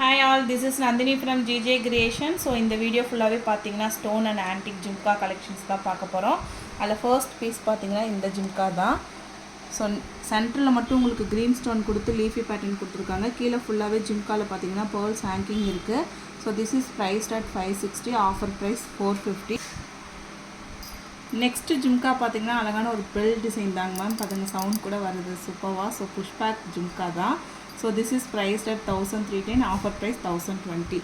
Hi all, this is Nandini from GJ Creation. So இந்த video ஃபுல்லாகவே பார்த்தீங்கன்னா stone and antique jhumka collections தான் பார்க்க போகிறோம். அதில் ஃபர்ஸ்ட் பீஸ் பார்த்தீங்கன்னா இந்த ஜிம்கா தான். ஸோ சென்டரில் மட்டும் உங்களுக்கு க்ரீன் ஸ்டோன் கொடுத்து லீஃபி பேட்டர்ன் கொடுத்துருக்காங்க. கீழே ஃபுல்லாகவே ஜிம்காவில் பார்த்தீங்கன்னா பேர்ல்ஸ் ஹேங்கிங் இருக்குது. So this is priced at 560, offer price 450. Next jhumka பார்த்தீங்கன்னா அழகான ஒரு பெல் டிசைன் தாங்க மேம். பார்த்தீங்கன்னா சவுண்ட் கூட வருது சூப்பர்வா. ஸோ புஷ் பேக் ஜிம்கா தான். So this is priced at 1310, offer price 1020.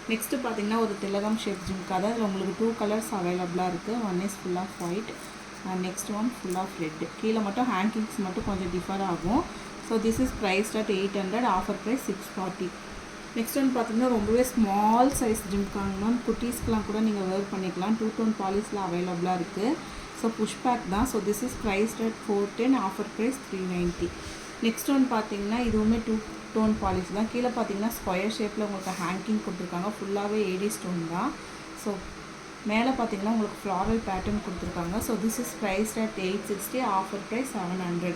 Next பார்த்தீங்கன்னா ஒரு திலகம் ஷேப் ஜிம்கா தான். இதில் உங்களுக்கு 2 கலர்ஸ் அவைலபிளாக இருக்குது. One is full of white and next one full of red. கீழே மட்டும் ஹேங்கிங்ஸ் மட்டும் கொஞ்சம் டிஃபர் ஆகும். So this is priced at 800, offer price 640. Next one பார்த்தீங்கன்னா ரொம்பவே ஸ்மால் சைஸ் ஜிம்காங்க மேம். குட்டீஸ்க்கெலாம் கூட நீங்கள் வேர் பண்ணிக்கலாம். 2 டோன் பாலிஸில் அவைலபிளாக இருக்குது. ஸோ புஷ் பேக் தான். So this is priced at 410, offer price 390. Next one பார்த்தீங்கன்னா இதுவுமே 2 டோன் பாலிஷ் தான். கீழே பார்த்தீங்கன்னா ஸ்கொயர் ஷேப்பில் உங்களுக்கு ஹேங்கிங் கொடுத்துருக்காங்க. ஃபுல்லாகவே ஏடி ஸ்டோன் தான். ஸோ மேலே பார்த்தீங்கன்னா உங்களுக்கு ஃப்ளாரல் பேட்டர்ன் கொடுத்துருக்காங்க. So this is price at 860, offer price 700.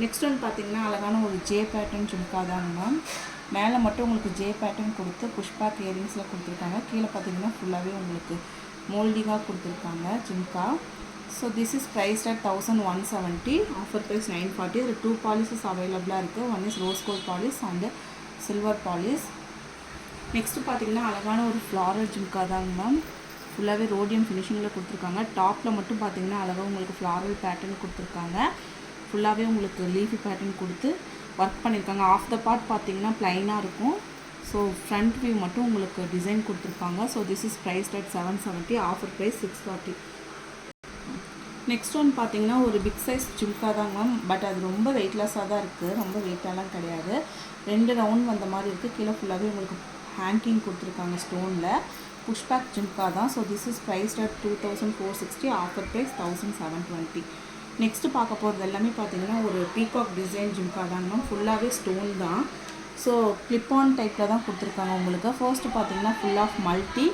Next one பார்த்தீங்கன்னா அழகான ஒரு ஜே பேட்டர்ன் ஜிம்கா தாங்க மேம். மேலே மட்டும் உங்களுக்கு ஜே பேட்டர்ன் கொடுத்து புஷ் பேக் இயரிங்ஸில் கொடுத்துருக்காங்க. கீழே பார்த்தீங்கன்னா ஃபுல்லாகவே உங்களுக்கு மோல்டிங்காக கொடுத்துருக்காங்க jhumka. So this is priced at 1170, offer price 940. There are 2 polishes available இருக்குது. One is rose gold polish and silver polish. Next பார்த்தீங்கன்னா அழகான ஒரு ஃப்ளாரல் ஜிம்கா தாங்க மேம். ஃபுல்லாகவே ரோடியம் ஃபினிஷிங்கில் கொடுத்துருக்காங்க. டாப்பில் மட்டும் பார்த்தீங்கன்னா அழகாக உங்களுக்கு ஃப்ளாரல் பேட்டர்ன் கொடுத்துருக்காங்க. ஃபுல்லாகவே உங்களுக்கு லீஃபி பேட்டர்ன் கொடுத்து ஒர்க் பண்ணியிருக்காங்க. ஆஃப் த பார்ட் பார்த்தீங்கன்னா ப்ளைனாக இருக்கும். ஸோ ஃப்ரண்ட் வியூ மட்டும் உங்களுக்கு டிசைன் கொடுத்துருப்பாங்க. So this is priced at 770, offer price 640. Next one பார்த்தீங்கன்னா ஒரு பிக் சைஸ் ஜிம்கா தாங்க மேம். பட் அது ரொம்ப வெயிட்லெஸ்ஸாக தான் இருக்குது. ரொம்ப வெயிட்டாலாம் கிடையாது. 2 ரவுண்ட் வந்த மாதிரி இருக்குது. கீழே ஃபுல்லாகவே உங்களுக்கு ஹேங்கிங் கொடுத்துருக்காங்க ஸ்டோனில். புஷ் பேக் ஜிம்கா தான். So this is priced at 2460, offer price 1720. Next பார்க்க போகிறது எல்லாமே பார்த்தீங்கன்னா ஒரு பீகாக் டிசைன் ஜிம்கா தாங்க மேம். ஃபுல்லாகவே ஸ்டோன் தான். ஸோ கிளிப் ஆன் டைப்பில் தான் கொடுத்துருக்காங்க உங்களுக்கு. ஃபர்ஸ்ட்டு பார்த்தீங்கன்னா ஃபுல் ஆஃப் மல்டி.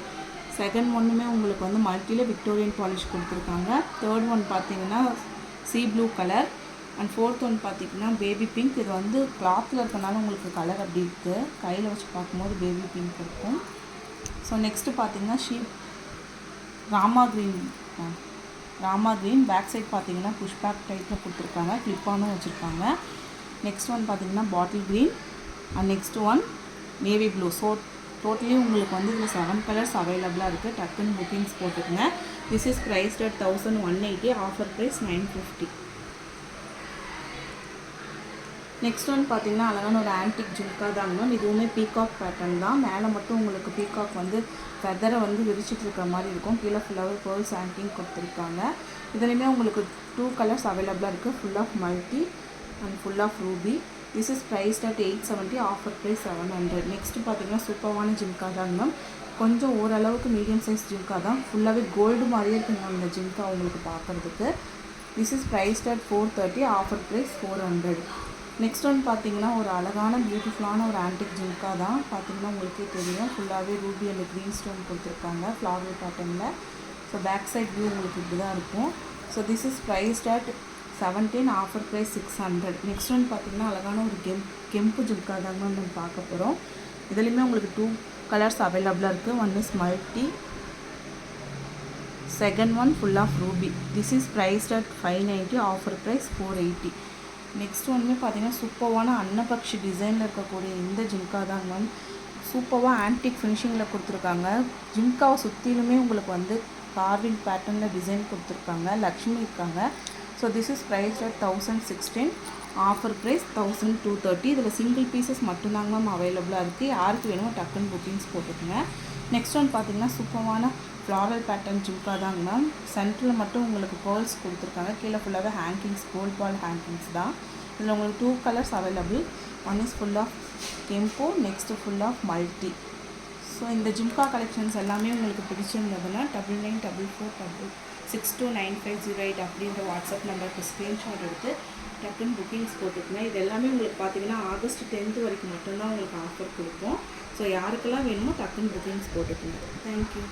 செகண்ட் ஒன்றுமே உங்களுக்கு வந்து மல்டியில் விக்டோரியன் பாலிஷ் கொடுத்துருக்காங்க. தேர்ட் ஒன் பார்த்தீங்கன்னா sea blue colour and fourth one பார்த்தீங்கன்னா பேபி பிங்க். இது வந்து கிளாத்தில் இருக்கனால உங்களுக்கு கலர் அப்படி இருக்குது. கையில் வச்சு பார்க்கும்போது பேபி பிங்க் இருக்கும். ஸோ நெக்ஸ்ட்டு பார்த்தீங்கன்னா ராமா க்ரீன் பேக் சைட் பார்த்தீங்கன்னா புஷ் பேக் டைப்பில் கொடுத்துருக்காங்க. கிளிப்பானும் வச்சுருக்காங்க. நெக்ஸ்ட் ஒன் பார்த்தீங்கன்னா bottle green and next one navy blue. So totally உங்களுக்கு வந்து இதில் 7 கலர்ஸ் அவைலபிளாக இருக்குது. டக்குன்னு புக்கிங்ஸ் போட்டுக்கோங்க. This is priced at 1180, offer price 950. Next one பார்த்தீங்கன்னா அழகான ஒரு ஆன்டிக் ஜிம்கா தாங்க மேம். இதுவுமே பீகாக் பேட்டர்ன் தான். மேலே மட்டும் உங்களுக்கு பீகாக் வந்து ஃபெதரை வந்து விரிச்சிட்டு இருக்கிற மாதிரி இருக்கும். கீழே ஃபுல்லாகவே பேர்ல்ஸ் ஹேங்கிங் கொடுத்துருக்காங்க. இதுலேயுமே உங்களுக்கு 2 கலர்ஸ் அவைலபிளாக இருக்குது. Full of multi and full of ruby. This is priced at 870, offer price 700. Next பார்த்தீங்கன்னா சூப்பரான ஜிம்கா தாங்க மேம். கொஞ்சம் ஓரளவுக்கு மீடியம் சைஸ் ஜிம்கா தான். ஃபுல்லாகவே கோல்டு மாதிரியே இருக்குங்க இந்த ஜிம்கா உங்களுக்கு பார்க்குறதுக்கு. This is priced at 430, offer price 400. Next one பார்த்தீங்கன்னா ஒரு அழகான பியூட்டிஃபுல்லான ஒரு ஆன்டிக் ஜிம்கா தான். பார்த்தீங்கன்னா உங்களுக்கே தெரியும். ஃபுல்லாகவே ரூபி அண்ட் க்ரீன் ஸ்டோன் கொடுத்துருக்காங்க ஃப்ளாரல் பேட்டர்னில். ஸோ பேக் சைட் வியூ உங்களுக்கு இப்படி தான் இருக்கும். So this is priced at 17, offer price 600. Next one பார்த்தீங்கன்னா அழகான ஒரு கெம்பு ஜிம்கா தாங்க நம்ம பார்க்க போகிறோம். இதுலேயுமே உங்களுக்கு 2 கலர்ஸ் அவைலபிளாக இருக்குது. One is multi, second one full of ruby. This is priced at 590, offer price 480. Next ஒன்றுமே பார்த்தீங்கன்னா சூப்பரான அன்னபக்ஷி டிசைனில் இருக்கக்கூடிய இந்த ஜிம்கா தாங்க மேம். சூப்பராக ஆன்டிக் ஃபினிஷிங்கில் கொடுத்துருக்காங்க. ஜிம்காவை சுற்றிலுமே உங்களுக்கு வந்து கார்விங் பேட்டர்னில் டிசைன் கொடுத்துருக்காங்க. லக்ஷ்மி இருக்காங்க. So this is priced at 1016, offer price 1230. இதில் சிங்கிள் பீசஸ் மட்டும்தாங்க மேம் அவைலபிளாக இருக்குது. யாருக்கு வேணுமோ டக்குன்னு புக்கிங்ஸ் போட்டுக்கோங்க. நெக்ஸ்ட் ஒன் பார்த்தீங்கன்னா சூப்பரான ஃப்ளாரல் பேட்டர்ன் ஜிம்கா தாங்க மேம். சென்டரில் மட்டும் உங்களுக்கு பேர்ல்ஸ் கொடுத்துருக்காங்க. கீழே ஃபுல்லாகவே ஹேங்கிங்ஸ், கோல்ட் பால் ஹேங்கிங்ஸ் தான். இதில் உங்களுக்கு 2 colours available. One is full of கெம்போ, next full of multi. So இந்த ஜிம்கா கலெக்ஷன்ஸ் எல்லாமே உங்களுக்கு பிடிச்சிருந்ததுன்னா 9944629508 அப்படின்ற வாட்ஸ்அப் நம்பருக்கு ஸ்க்ரீன்ஷாட் எடுத்து டக்குன்னு புக்கிங்ஸ் போட்டுக்கோங்க. இது எல்லாமே உங்களுக்கு பார்த்தீங்கன்னா ஆகஸ்ட் 10th வரைக்கும் மட்டும்தான் உங்களுக்கு ஆஃபர் கொடுப்போம். ஸோ யாருக்கெல்லாம் வேணுமோ டக்குன்னு புக்கிங்ஸ் போட்டுக்கோங்க. தேங்க்யூ.